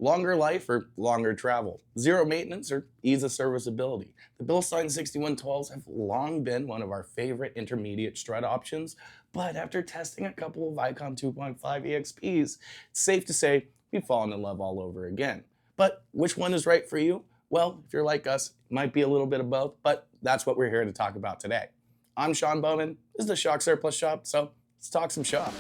longer life or longer travel, zero maintenance or ease of serviceability. The Bilstein 6112s have long been one of our favorite intermediate strut options, but after testing a couple of ICON 2.5 EXPs, it's safe to say we've fallen in love all over again. But which one is right for you? Well, if you're like us, it might be a little bit of both, but that's what we're here to talk about today. I'm Sean Bowman. This is the Shock Surplus Shop, so let's talk some shocks.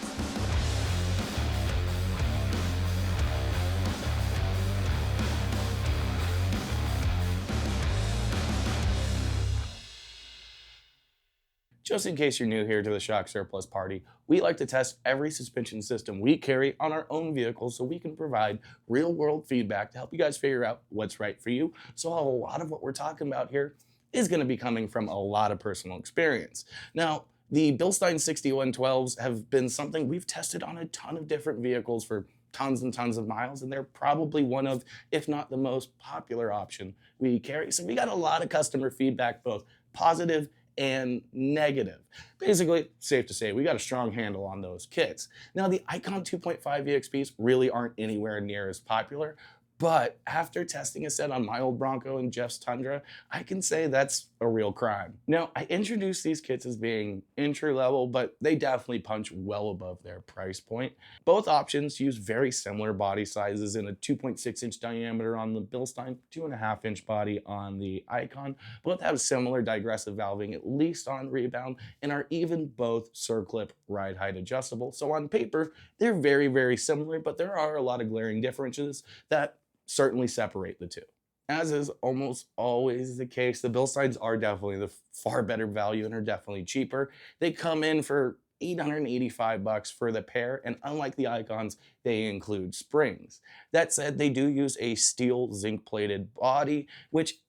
Just in case you're new here to the Shock Surplus party, we like to test every suspension system we carry on our own vehicles so we can provide real-world feedback to help you guys figure out what's right for you. So a lot of what we're talking about here is going to be coming from a lot of personal experience. Now, the Bilstein 6112s have been something we've tested on a ton of different vehicles for tons and tons of miles, and they're probably one of, if not the most popular option we carry. So we got a lot of customer feedback, both positive and negative. Basically, safe to say we got a strong handle on those kits. Now, the ICON 2.5 EXPs really aren't anywhere near as popular, but after testing a set on my old Bronco and Jeff's Tundra, I can say that's a real crime. Now, I introduced these kits as being entry level, but they definitely punch well above their price point. Both options use very similar body sizes in a 2.6-inch diameter on the Bilstein, 2.5-inch body on the ICON. Both have similar digressive valving, at least on rebound, and are even both circlip ride height adjustable. So on paper, they're very, very similar, but there are a lot of glaring differences that certainly separate the two. As is almost always the case, the Bilsteins are definitely the far better value and are definitely cheaper. They come in for $885 for the pair, and unlike the Icons, they include springs. That said, they do use a steel zinc-plated body, which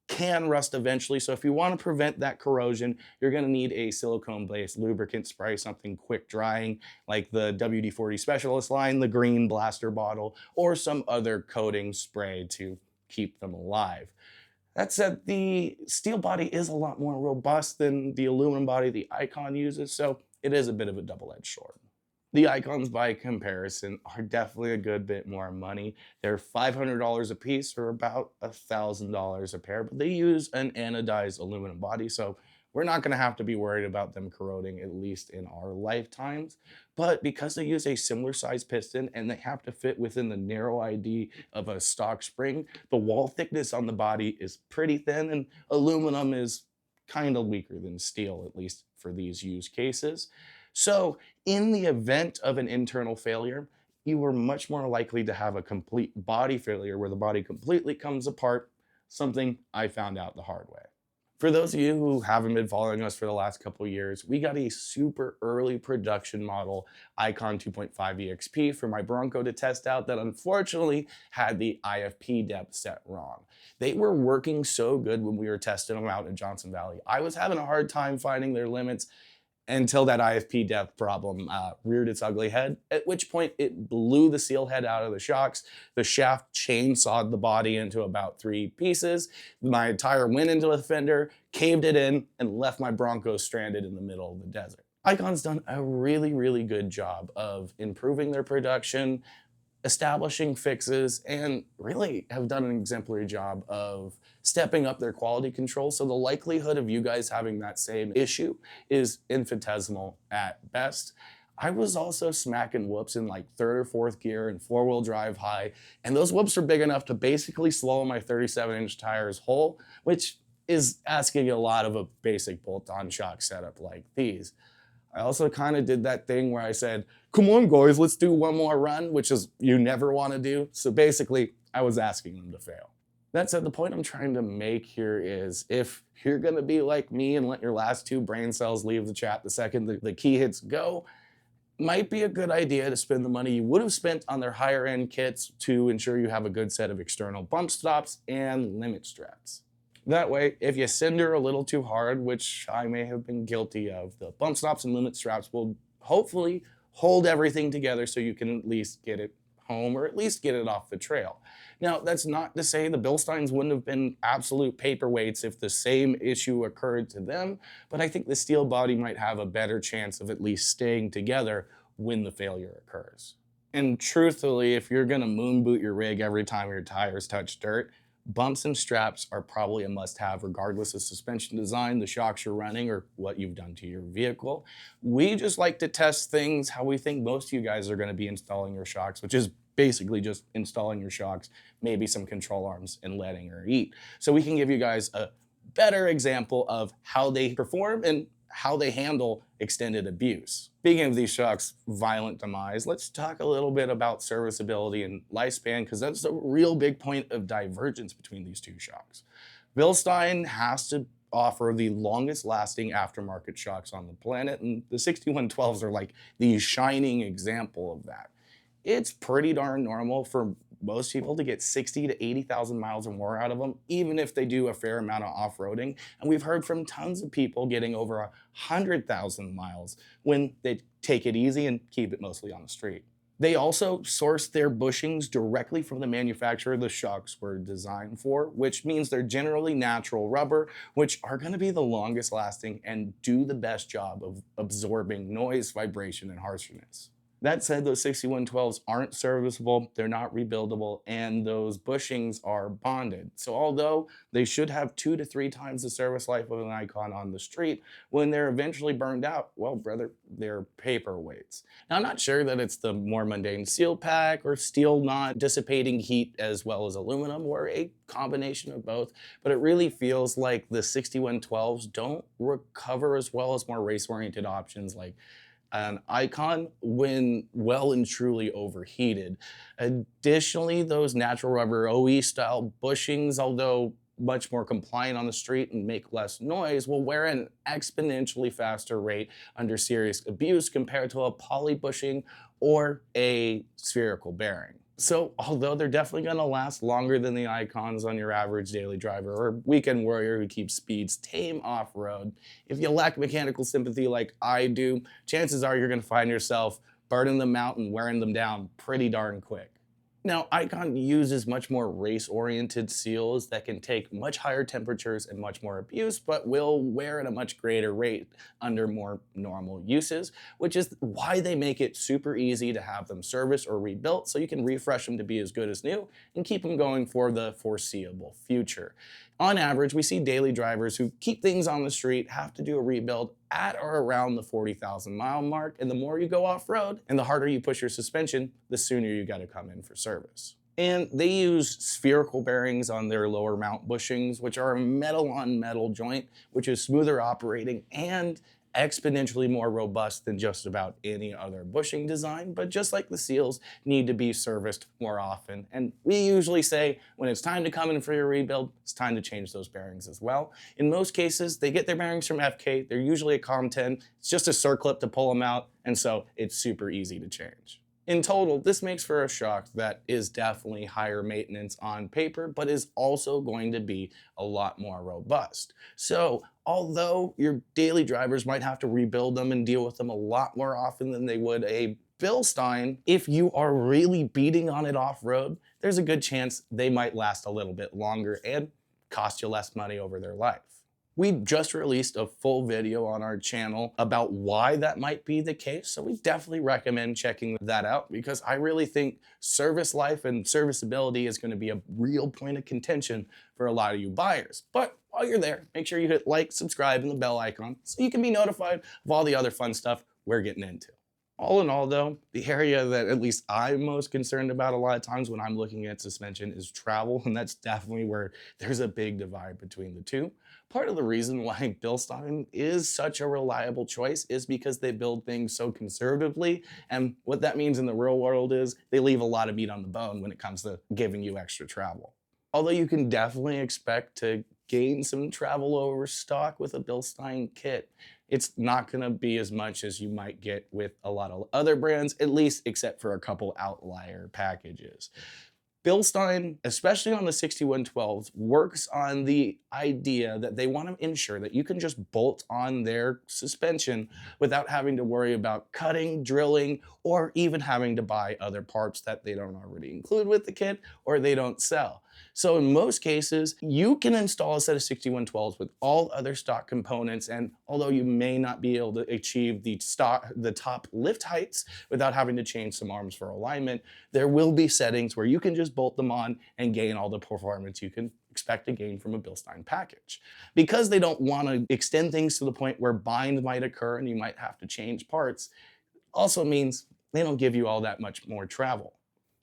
can rust eventually, so if you want to prevent that corrosion, you're going to need a silicone-based lubricant spray, something quick drying like the WD-40 Specialist line, the green blaster bottle, or some other coating spray to keep them alive. That said, the steel body is a lot more robust than the aluminum body the Icon uses, so it is a bit of a double-edged sword. The Icons, by comparison, are definitely a good bit more money. They're $500 a piece, or about $1,000 a pair, but they use an anodized aluminum body, so we're not going to have to be worried about them corroding, at least in our lifetimes. But because they use a similar size piston and they have to fit within the narrow ID of a stock spring, the wall thickness on the body is pretty thin, and aluminum is kind of weaker than steel, at least for these use cases. So in the event of an internal failure, you are much more likely to have a complete body failure where the body completely comes apart, something I found out the hard way. For those of you who haven't been following us for the last couple of years, we got a super early production model ICON 2.5 EXP for my Bronco to test out that unfortunately had the IFP depth set wrong. They were working so good when we were testing them out in Johnson Valley. I was having a hard time finding their limits until that IFP depth problem reared its ugly head, at which point it blew the seal head out of the shocks. The shaft chainsawed the body into about 3 pieces. My tire went into the fender, caved it in, and left my Bronco stranded in the middle of the desert. Icon's done a really, really good job of improving their production, establishing fixes, and really have done an exemplary job of stepping up their quality control. So the likelihood of you guys having that same issue is infinitesimal at best. I was also smacking whoops in like 3rd or 4th gear and 4-wheel drive high, and those whoops are big enough to basically slow my 37-inch tires whole, which is asking a lot of a basic bolt-on shock setup like these. I also kind of did that thing where I said, come on guys, let's do one more run, which is you never want to do. So basically, I was asking them to fail. That said, the point I'm trying to make here is if you're going to be like me and let your last 2 brain cells leave the chat the second the key hits go, might be a good idea to spend the money you would have spent on their higher end kits to ensure you have a good set of external bump stops and limit straps. That way, if you cinder a little too hard, which I may have been guilty of, the bump stops and limit straps will hopefully hold everything together so you can at least get it home or at least get it off the trail. Now, that's not to say the Bilsteins wouldn't have been absolute paperweights if the same issue occurred to them, but I think the steel body might have a better chance of at least staying together when the failure occurs. And truthfully, if you're gonna moon boot your rig every time your tires touch dirt, bumps and straps are probably a must have regardless of suspension design, the shocks you're running, or what you've done to your vehicle. We just like to test things how we think most of you guys are gonna be installing your shocks, which is basically just installing your shocks, maybe some control arms and letting her eat. So we can give you guys a better example of how they perform and how they handle extended abuse. Speaking of these shocks' violent demise, let's talk a little bit about serviceability and lifespan, because that's a real big point of divergence between these two shocks. Bilstein has to offer the longest lasting aftermarket shocks on the planet, and the 6112s are like the shining example of that. It's pretty darn normal for most people to get 60 to 80,000 miles or more out of them, even if they do a fair amount of off-roading. And we've heard from tons of people getting over 100,000 miles when they take it easy and keep it mostly on the street. They also source their bushings directly from the manufacturer the shocks were designed for, which means they're generally natural rubber, which are going to be the longest lasting and do the best job of absorbing noise, vibration, and harshness. That said, those 6112s aren't serviceable, they're not rebuildable, and those bushings are bonded. So although they should have 2 to 3 times the service life of an Icon on the street, when they're eventually burned out, well, brother, they're paperweights. Now, I'm not sure that it's the more mundane seal pack or steel not dissipating heat as well as aluminum, or a combination of both, but it really feels like the 6112s don't recover as well as more race-oriented options like an Icon when well and truly overheated. Additionally, those natural rubber OE style bushings, although much more compliant on the street and make less noise, will wear at an exponentially faster rate under serious abuse compared to a poly bushing or a spherical bearing. So although they're definitely going to last longer than the Icons on your average daily driver or weekend warrior who keeps speeds tame off-road, if you lack mechanical sympathy like I do, chances are you're going to find yourself burning them out and wearing them down pretty darn quick. Now, Icon uses much more race-oriented seals that can take much higher temperatures and much more abuse, but will wear at a much greater rate under more normal uses, which is why they make it super easy to have them serviced or rebuilt so you can refresh them to be as good as new and keep them going for the foreseeable future. On average, we see daily drivers who keep things on the street have to do a rebuild at or around the 40,000 mile mark, and the more you go off-road and the harder you push your suspension, the sooner you got to come in for service. And they use spherical bearings on their lower mount bushings, which are a metal on metal joint, which is smoother operating and exponentially more robust than just about any other bushing design, but just like the seals, need to be serviced more often. And we usually say when it's time to come in for your rebuild, it's time to change those bearings as well. In most cases, they get their bearings from FK. They're usually a COM 10. It's just a circlip to pull them out, and so it's super easy to change. In total, this makes for a shock that is definitely higher maintenance on paper, but is also going to be a lot more robust. So although your daily drivers might have to rebuild them and deal with them a lot more often than they would a Bilstein, if you are really beating on it off-road, there's a good chance they might last a little bit longer and cost you less money over their life. We just released a full video on our channel about why that might be the case, so we definitely recommend checking that out because I really think service life and serviceability is going to be a real point of contention for a lot of you buyers. But while you're there, make sure you hit like, subscribe, and the bell icon so you can be notified of all the other fun stuff we're getting into. All in all, though, the area that at least I'm most concerned about a lot of times when I'm looking at suspension is travel, and that's definitely where there's a big divide between the two. Part of the reason why Bilstein is such a reliable choice is because they build things so conservatively, and what that means in the real world is they leave a lot of meat on the bone when it comes to giving you extra travel. Although you can definitely expect to gain some travel over stock with a Bilstein kit, it's not going to be as much as you might get with a lot of other brands, at least except for a couple outlier packages. Bilstein, especially on the 6112s, works on the idea that they want to ensure that you can just bolt on their suspension without having to worry about cutting, drilling, or even having to buy other parts that they don't already include with the kit or they don't sell. So in most cases, you can install a set of 6112s with all other stock components, and although you may not be able to achieve the top lift heights without having to change some arms for alignment, there will be settings where you can just bolt them on and gain all the performance you can expect to gain from a Bilstein package. Because they don't want to extend things to the point where bind might occur and you might have to change parts, also means they don't give you all that much more travel.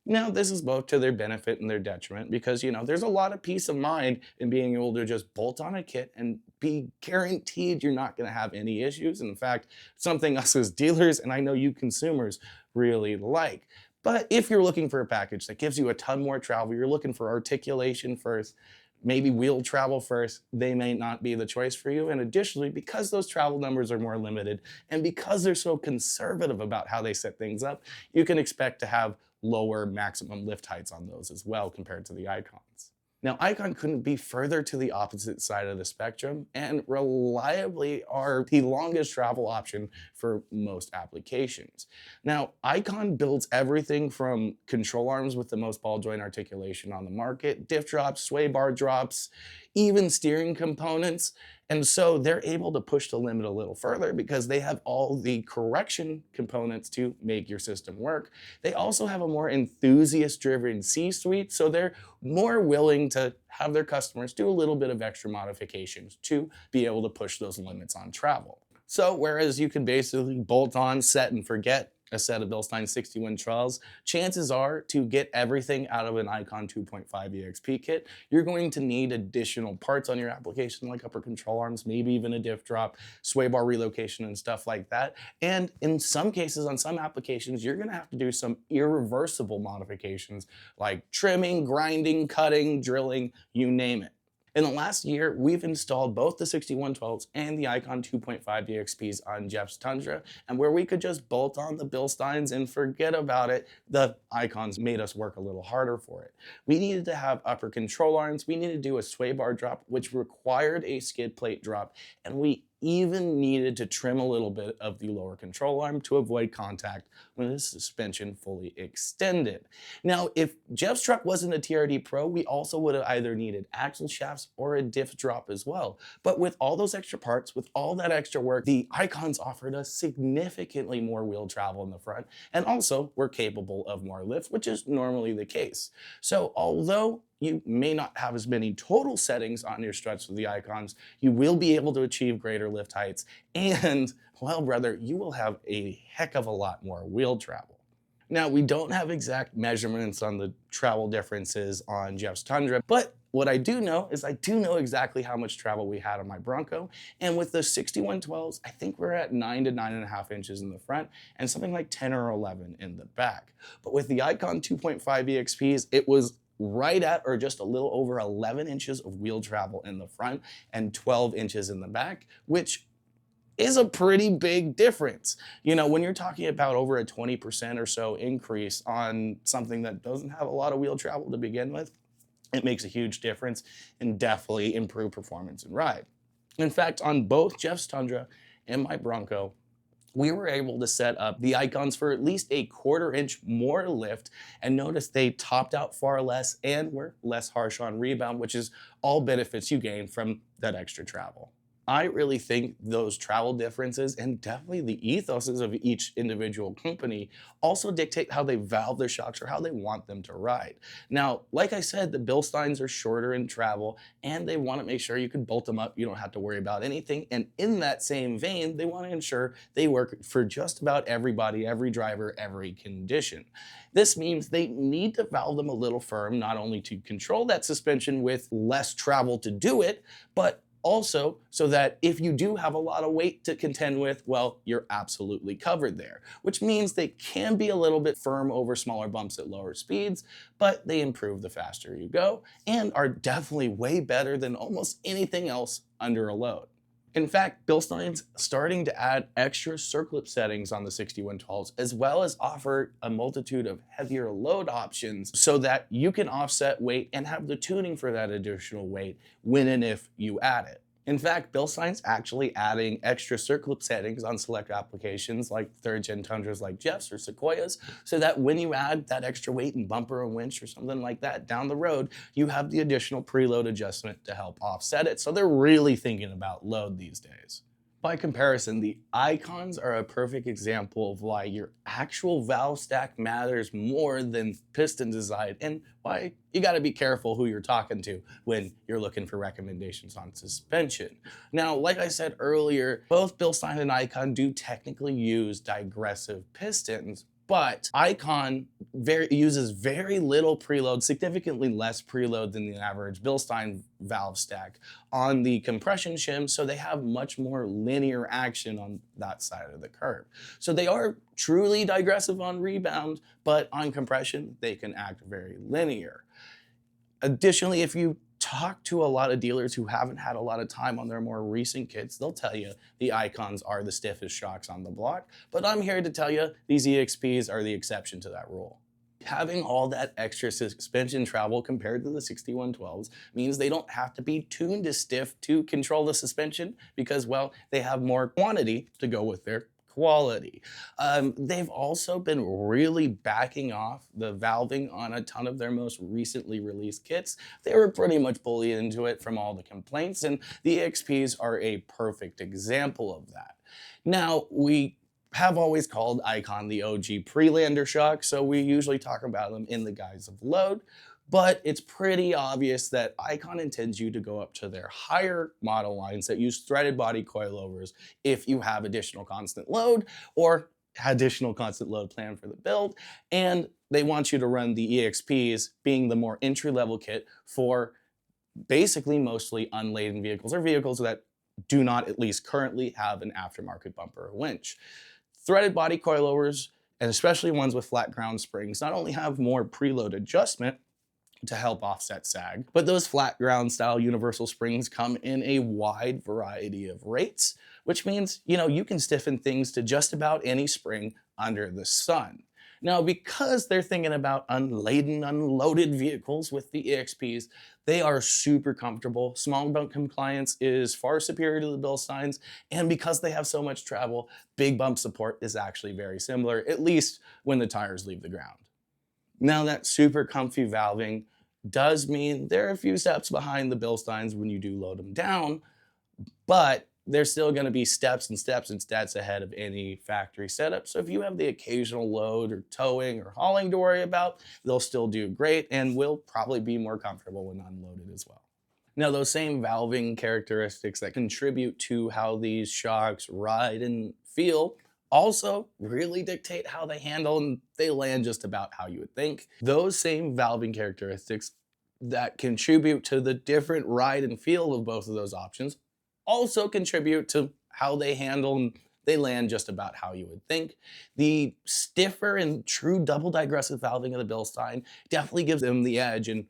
Now, this is both to their benefit and their detriment because, there's a lot of peace of mind in being able to just bolt on a kit and be guaranteed you're not going to have any issues. And in fact, something us as dealers, and I know you consumers, really like. But if you're looking for a package that gives you a ton more travel, you're looking for articulation first, maybe wheel travel first, they may not be the choice for you. And additionally, because those travel numbers are more limited and because they're so conservative about how they set things up, you can expect to have lower maximum lift heights on those as well compared to the Icons. Now, Icon couldn't be further to the opposite side of the spectrum and reliably are the longest travel option for most applications. Now, Icon builds everything from control arms with the most ball joint articulation on the market, diff drops, sway bar drops, even steering components. And so they're able to push the limit a little further because they have all the correction components to make your system work. They also have a more enthusiast-driven C-suite, so they're more willing to have their customers do a little bit of extra modifications to be able to push those limits on travel. So whereas you can basically bolt on, set, and forget a set of Bilstein 61 trials, chances are to get everything out of an ICON 2.5 EXP kit, you're going to need additional parts on your application like upper control arms, maybe even a diff drop, sway bar relocation and stuff like that. And in some cases, on some applications, you're gonna have to do some irreversible modifications like trimming, grinding, cutting, drilling, you name it. In the last year, we've installed both the 6112s and the ICON 2.5 EXPs on Jeff's Tundra, and where we could just bolt on the Bilsteins and forget about it, the Icons made us work a little harder for it. We needed to have upper control arms, we needed to do a sway bar drop, which required a skid plate drop, and we even needed to trim a little bit of the lower control arm to avoid contact when the suspension fully extended. Now, if Jeff's truck wasn't a TRD Pro, we also would have either needed axle shafts or a diff drop as well. But with all those extra parts, with all that extra work, the Icons offered us significantly more wheel travel in the front, and also were capable of more lift, which is normally the case. So although you may not have as many total settings on your struts with the Icons, you will be able to achieve greater lift heights, and, well, brother, you will have a heck of a lot more wheel travel. Now, we don't have exact measurements on the travel differences on Jeff's Tundra, but what I do know is I do know exactly how much travel we had on my Bronco, and with the 6112s, I think we're at 9 to 9.5 inches in the front and something like 10 or 11 in the back. But with the ICON 2.5 EXPs, it was right at or just a little over 11 inches of wheel travel in the front and 12 inches in the back, which is a pretty big difference. When you're talking about over a 20% or so increase on something that doesn't have a lot of wheel travel to begin with, it makes a huge difference and definitely improve performance and ride. In fact, on both Jeff's Tundra and my Bronco, we were able to set up the Icons for at least a 1/4 inch more lift, and notice they topped out far less and were less harsh on rebound, which is all benefits you gain from that extra travel. I really think those travel differences and definitely the ethoses of each individual company also dictate how they valve their shocks or how they want them to ride. Now, like I said, the Bilsteins are shorter in travel and they want to make sure you can bolt them up. You don't have to worry about anything. And in that same vein, they want to ensure they work for just about everybody, every driver, every condition. This means they need to valve them a little firm, not only to control that suspension with less travel to do it, but also so that if you do have a lot of weight to contend with, well, you're absolutely covered there, which means they can be a little bit firm over smaller bumps at lower speeds, but they improve the faster you go and are definitely way better than almost anything else under a load. In fact, Bilstein's starting to add extra circlip settings on the 6112s, as well as offer a multitude of heavier load options so that you can offset weight and have the tuning for that additional weight when and if you add it. In fact, Bilstein's actually adding extra circlip settings on select applications like third-gen Tundras like Jeff's or Sequoias, so that when you add that extra weight and bumper or winch or something like that down the road, you have the additional preload adjustment to help offset it. So they're really thinking about load these days. By comparison, the icons are a perfect example of why your actual valve stack matters more than piston design, and why you got to be careful who you're talking to when you're looking for recommendations on suspension. Now, like I said earlier, both Bilstein and Icon do technically use digressive pistons, but Icon uses very little preload, significantly less preload than the average Bilstein valve stack on the compression shim, so they have much more linear action on that side of the curve. So they are truly digressive on rebound, but on compression, they can act very linear. Additionally, if you talk to a lot of dealers who haven't had a lot of time on their more recent kits, they'll tell you the Icons are the stiffest shocks on the block, but I'm here to tell you these EXPs are the exception to that rule. Having all that extra suspension travel compared to the 6112s means they don't have to be tuned as stiff to control the suspension because, well, they have more quantity to go with their quality. They've also been really backing off the valving on a ton of their most recently released kits. They were pretty much bullied into it from all the complaints, and the EXPs are a perfect example of that. Now, we have always called Icon the OG pre-lander shock, so we usually talk about them in the guise of load, but it's pretty obvious that Icon intends you to go up to their higher model lines that use threaded body coilovers if you have additional constant load or additional constant load plan for the build, and they want you to run the EXPs, being the more entry-level kit for basically mostly unladen vehicles or vehicles that do not at least currently have an aftermarket bumper or winch. Threaded body coilovers, and especially ones with flat ground springs, not only have more preload adjustment to help offset sag, but those flat ground style universal springs come in a wide variety of rates, which means, you can stiffen things to just about any spring under the sun. Now, because they're thinking about unladen, unloaded vehicles with the EXPs, they are super comfortable. Small bump compliance is far superior to the Bilsteins, and because they have so much travel, big bump support is actually very similar, at least when the tires leave the ground. Now, that super comfy valving does mean they're a few steps behind the Bilsteins when you do load them down, but they're still going to be steps and steps and stats ahead of any factory setup. So if you have the occasional load or towing or hauling to worry about, they'll still do great and will probably be more comfortable when unloaded as well. Now, those same valving characteristics that contribute to how these shocks ride and feel also really dictate how they handle and they land just about how you would think. Those same valving characteristics that contribute to the different ride and feel of both of those options also contribute to how they handle and they land just about how you would think. The stiffer and true double digressive valving of the Bilstein definitely gives them the edge in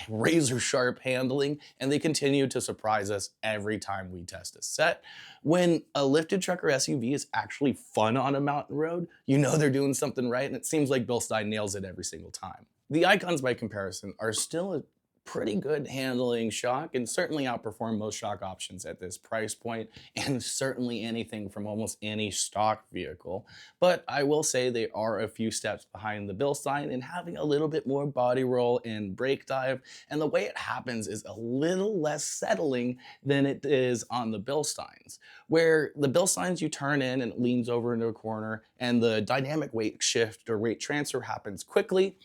razor sharp handling, and they continue to surprise us every time we test a set. When a lifted truck or SUV is actually fun on a mountain road, they're doing something right, and it seems like Bilstein nails it every single time. The Icons, by comparison, are still a pretty good handling shock and certainly outperform most shock options at this price point, and certainly anything from almost any stock vehicle. But I will say they are a few steps behind the Bilstein in having a little bit more body roll and brake dive, and the way it happens is a little less settling than it is on the Bilsteins, where the Bilsteins you turn in and it leans over into a corner and the dynamic weight shift or weight transfer happens quickly,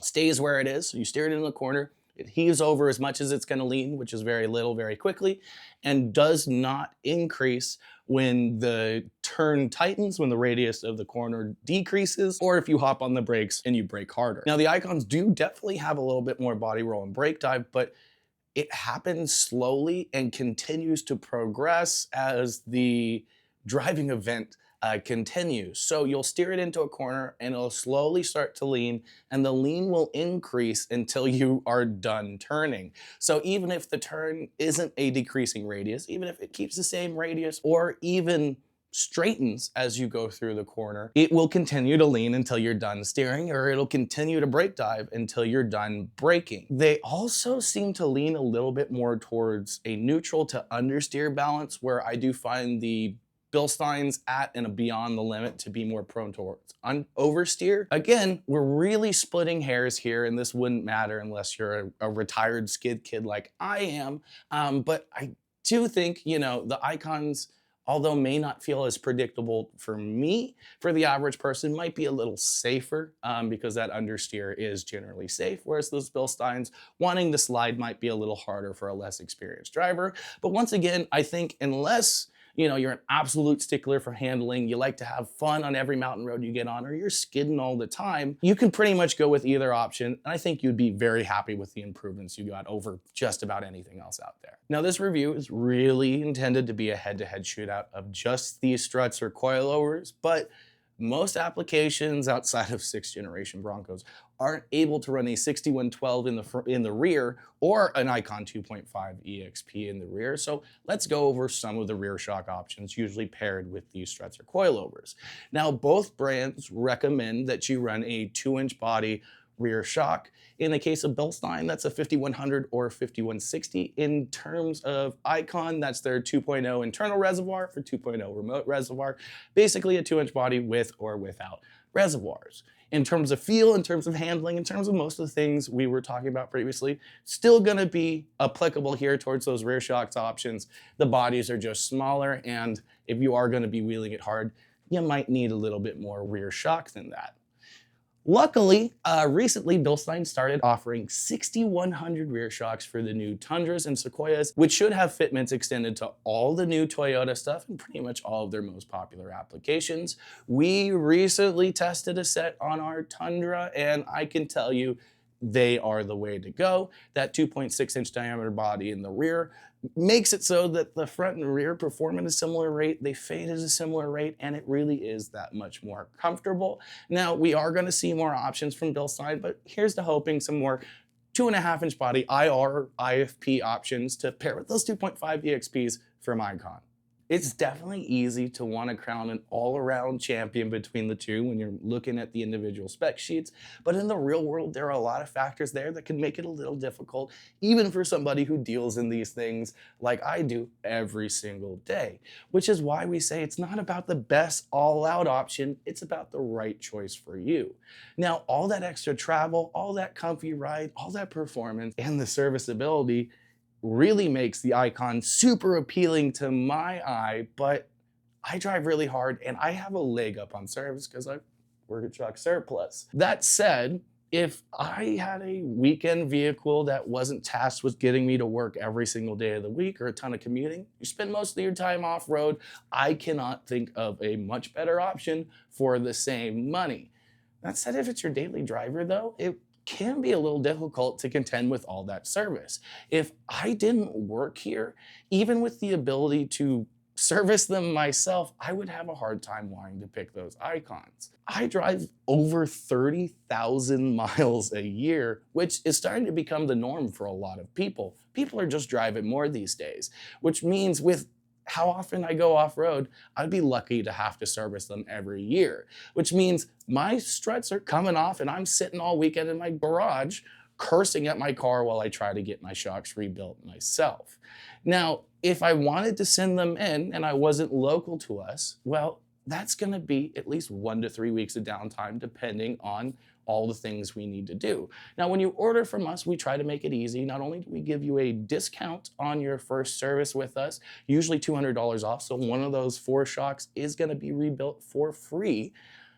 stays where it is, so you steer it in the corner, it heaves over as much as it's going to lean, which is very little, very quickly, and does not increase when the turn tightens, when the radius of the corner decreases, or if you hop on the brakes and you brake harder. Now, the Icons do definitely have a little bit more body roll and brake dive, but it happens slowly and continues to progress as the driving event continues. So you'll steer it into a corner and it'll slowly start to lean, and the lean will increase until you are done turning. So even if the turn isn't a decreasing radius, even if it keeps the same radius, or even straightens as you go through the corner. It will continue to lean until you're done steering, or it'll continue to brake dive until you're done braking. They also seem to lean a little bit more towards a neutral to understeer balance, where I do find the Bilsteins at and beyond the limit to be more prone towards oversteer. Again, we're really splitting hairs here, and this wouldn't matter unless you're a retired skid kid like I am. But I do think, the icons, although may not feel as predictable for me, for the average person might be a little safer, because that understeer is generally safe, whereas those Bilsteins wanting to slide might be a little harder for a less experienced driver. But once again, I think unless you're an absolute stickler for handling, you like to have fun on every mountain road you get on, or you're skidding all the time, you can pretty much go with either option. And I think you'd be very happy with the improvements you got over just about anything else out there. Now, this review is really intended to be a head-to-head shootout of just these struts or coilovers, but most applications outside of 6th generation Broncos aren't able to run a 6112 in the rear or an ICON 2.5 EXP in the rear. So let's go over some of the rear shock options usually paired with these struts or coilovers. Now, both brands recommend that you run a 2-inch body rear shock. In the case of Bilstein, that's a 5100 or 5160. In terms of ICON, that's their 2.0 internal reservoir for 2.0 remote reservoir, basically a 2-inch body with or without reservoirs. In terms of feel, in terms of handling, in terms of most of the things we were talking about previously, still gonna be applicable here towards those rear shocks options. The bodies are just smaller, and if you are gonna be wheeling it hard, you might need a little bit more rear shock than that. Luckily, recently Bilstein started offering 6100 rear shocks for the new Tundras and Sequoias, which should have fitments extended to all the new Toyota stuff and pretty much all of their most popular applications. We recently tested a set on our Tundra, and I can tell you they are the way to go. That 2.6-inch diameter body in the rear makes it so that the front and rear perform at a similar rate, they fade at a similar rate, and it really is that much more comfortable. Now, we are going to see more options from Bilstein, but here's to hoping some more 2.5-inch body IR IFP options to pair with those 2.5 EXPs from ICON. It's definitely easy to want to crown an all-around champion between the two when you're looking at the individual spec sheets, but in the real world, there are a lot of factors there that can make it a little difficult, even for somebody who deals in these things like I do every single day, which is why we say it's not about the best all-out option, it's about the right choice for you. Now, all that extra travel, all that comfy ride, all that performance, and the serviceability really makes the ICON super appealing to my eye, but I drive really hard and I have a leg up on service because I work at Truck Surplus. That said, if I had a weekend vehicle that wasn't tasked with getting me to work every single day of the week or a ton of commuting, you spend most of your time off-road, I cannot think of a much better option for the same money. That said, if it's your daily driver though, it can be a little difficult to contend with all that service. If I didn't work here, even with the ability to service them myself, I would have a hard time wanting to pick those icons. I drive over 30,000 miles a year, which is starting to become the norm for a lot of people. People are just driving more these days, which means with how often I go off-road, I'd be lucky to have to service them every year, which means my struts are coming off and I'm sitting all weekend in my garage cursing at my car while I try to get my shocks rebuilt myself. Now, if I wanted to send them in and I wasn't local to us, well, that's gonna be at least 1 to 3 weeks of downtime depending on all the things we need to do. Now, when you order from us, we try to make it easy. Not only do we give you a discount on your first service with us, usually $200 off, so one of those 4 shocks is gonna be rebuilt for free,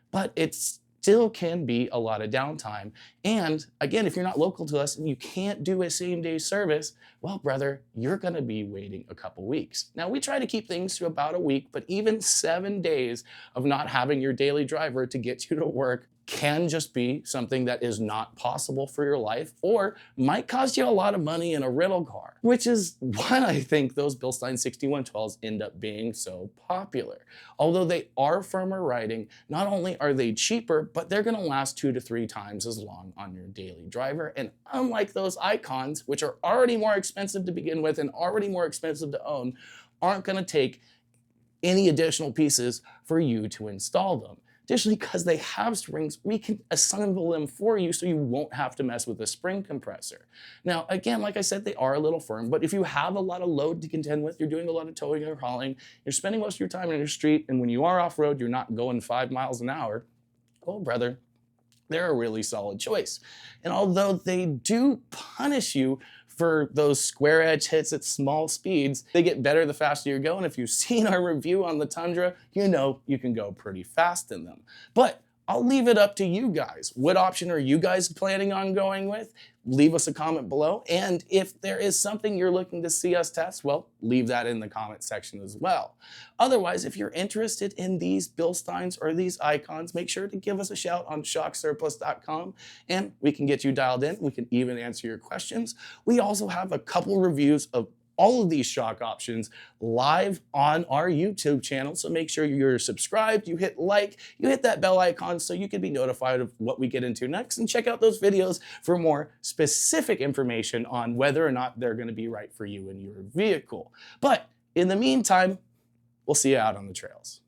but it's still can be a lot of downtime. And again, if you're not local to us and you can't do a same-day service, well, brother, you're gonna be waiting a couple weeks. Now, we try to keep things to about a week, but even 7 days of not having your daily driver to get you to work can just be something that is not possible for your life or might cost you a lot of money in a rental car, which is why I think those Bilstein 6112s end up being so popular. Although they are firmer riding, not only are they cheaper, but they're gonna last 2 to 3 times as long on your daily driver. And unlike those icons, which are already more expensive to begin with and already more expensive to own, aren't gonna take any additional pieces for you to install them. Additionally, because they have springs, we can assemble them for you so you won't have to mess with the spring compressor. Now, again, like I said, they are a little firm, but if you have a lot of load to contend with, you're doing a lot of towing or hauling, you're spending most of your time in your street, and when you are off-road, you're not going 5 miles an hour, oh, brother, they're a really solid choice. And although they do punish you for those square edge hits at small speeds, they get better the faster you go. And if you've seen our review on the Tundra, you know you can go pretty fast in them. But I'll leave it up to you guys. What option are you guys planning on going with? Leave us a comment below. And if there is something you're looking to see us test, well, leave that in the comment section as well. Otherwise, if you're interested in these Bilsteins or these Icons, make sure to give us a shout on shocksurplus.com and we can get you dialed in. We can even answer your questions. We also have a couple reviews of all of these shock options live on our YouTube channel. So make sure you're subscribed, you hit like, you hit that bell icon so you can be notified of what we get into next, and check out those videos for more specific information on whether or not they're gonna be right for you and your vehicle. But in the meantime, we'll see you out on the trails.